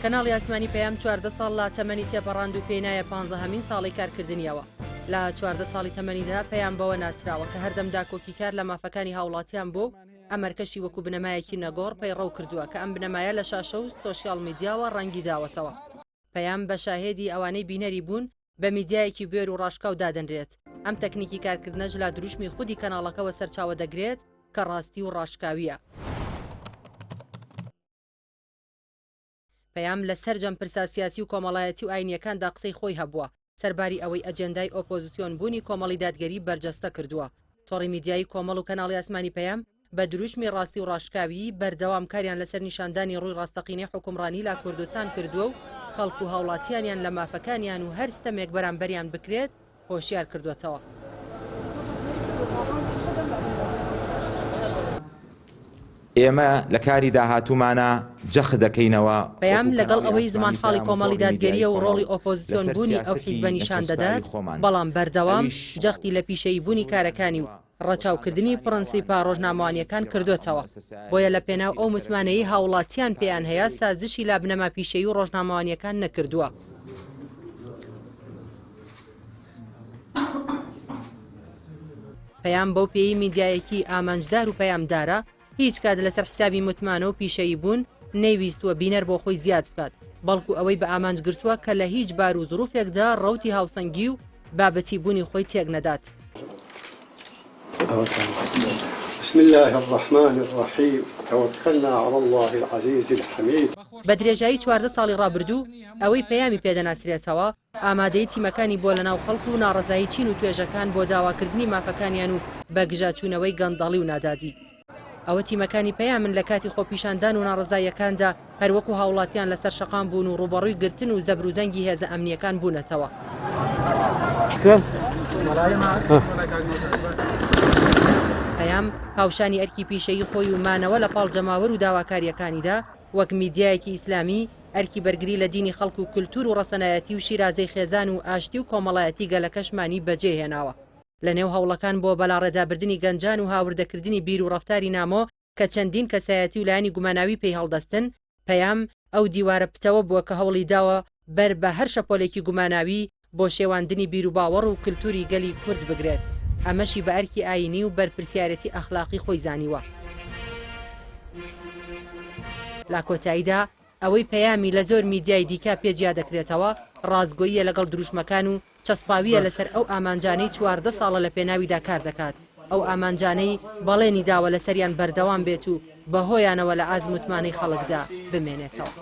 کەناڵی ئاسمانی پەیام 14 ساڵ لە تەمەنی تێپەڕاند و پێنایە 15هەمین ساڵی کارکردنیەوە. لە 14 ساڵی تەمەنیدا پەیام بەوە ناسراوە کە هەردەمدا کۆکیکار لە مافەکانی هاوڵاتیان بۆ ئەمەرکەشی وەکو بنەمایەکی نەگۆڕ پەیڕەو کردووە کە ئەم بنەمایە لە شاشە و سۆشیاڵ میدیاوە ڕەنگی داوەتەوە. پەیام بە شاهێدی ئەوانەی بینەری بوون بە میدیایەکی بێر و ڕاشکاو دادەنرێت. ئەم تەکنیکی کارکردنەش لە دروشمی خودی کەناڵەکەەوە سەرچاوە دەگرێت کە ڕاستی و ڕاشکاویە. پەیام لە سەرجەم پرسا سیاسی و کۆمەڵایەتی و ئاینیەکاندا قسەی خۆی هەبووە. سەرباری ئەوەی ئەجەندای ئۆپۆزیسیۆن بوونی کۆمەڵی دادگەری بەرجەستە کردووە. تۆڕی میدیایی کۆمەڵ و کەناڵی ئاسمانی پەیام بە دروشمی ڕاستی و ڕاشکاوی بەردەوام کاریان لەسەر نیشاندانی ڕووی ڕاستەقینەی حکومڕانی لا کوردستان کردووە و خەڵک و هاوڵاتیانیان لە مافەکانیان و هەر ستەمێک بەرامبەریان بکرێت هۆشیار کردوێتەوە. ئێمە لە کاری داهاتوومانە جەخ دەکەینەوە. پەیام لەگەڵ ئەوەی زمان حاڵی کۆمەڵی دادگەریە و ڕۆڵی ئۆپۆزیسیۆن بوونی ئەو حیزبە نیشان دەدات، بەڵام بەردەوام جەختی لە پیشەی بوونی کارەکانی و ڕەچاوکردنی پرەنسیپا ڕۆژنامەوانیەکان کردوێتەوە. بۆیە لە پێناو ئەو متمانەیی هاوڵاتیان پێیان هەیە سازشی لا بنەما پیشەیی و ڕۆژنامەوانیەکان نەکردووە. پەیام بەو پێی میدیایەکی ئامانجدار و پەیامدارە هیچ کات لەسەر حسابی متمانە و پیشەیی بوون نەیویستووە بینەر بۆ خۆی زیاد بکات، بەڵکو ئەوەی بە ئامانج گرتووە کە لە هیچ بار و زروفێکدا ڕەوتی هاوسەنگی و بابەتی بوونی خۆی تێک نەدات. بسم الله الرحمن الرحيم توكلنا على الله العزيز الحميد. بە درێژایی 14 ساڵی ڕابردوو ئەوەی پەیامی پێدەناسرێتەوە ئامادەی تیمەکانی بۆ لەناو خەڵک و ناڕزایی چین و توێژەکان بۆ داواکردنی مافەکانیان و بەگژاچوونەوەی گەندەڵی و نادادی. ئەوە تیمەکانی پەیامن لە کاتی خۆپیشاندان و ناڕزاییەکاندا هەروەکو هاوڵاتیان لەسەر شەقام بوون و ڕوبەڕووی گرتن و زەبروزەنگی هێزە ئەمنیەکان بوونەتەوە. پەیام هاوشانی ئەرکی پیشەیی خۆی و مانەوە لە پاڵ جەماوەر و داواکاریەکانیدا وەک میدیایەکی ئیسلامی ئەرکی بەرگری لە دینی خەڵک و کولتور و ڕەسەنایەتی و شیرازەی خێزان و ئاشتی و کۆمەڵایەتی گەلەکەشمانی بەجێهێناوە. لە نێو هەوڵەکان بۆ بەلاڕێدابردننی گەنجان و هاوردەکردنی بیر و ڕەفتاری نامۆ کە چەندین کەسایەتی و لایانی گوماناوی پێی هەڵدەستن، پەیام ئەو دیوارە پتەوە بووە کە هەوڵی داوە بەر بە هەر شەپۆلێکی گوماناوی بۆ شێواندنی بیر و باوەڕ و کللتوری گەلی کورد بگرێت. ئەمەشی بە ئەرکی ئاینی و بەرپرسیارەتی ئەخلاقی خۆی زانیوە. لا کۆتاییدا ئەوەی پەیامی لە زۆر میدیای دیکە پێجیا دەکرێتەوە ڕازگۆییە لەگەڵ دروشمەکان و چەسپاویە لەسەر ئەو ئامانجانەی 14 ساڵە لە پێناویدا کار دەکات. ئەو ئامانجانەی بەڵێنی داوە لە سەریان بەردەوام بێت و بەهۆیانەوە لە ئازموتمانەی خەڵکدا بمێنێتەوە.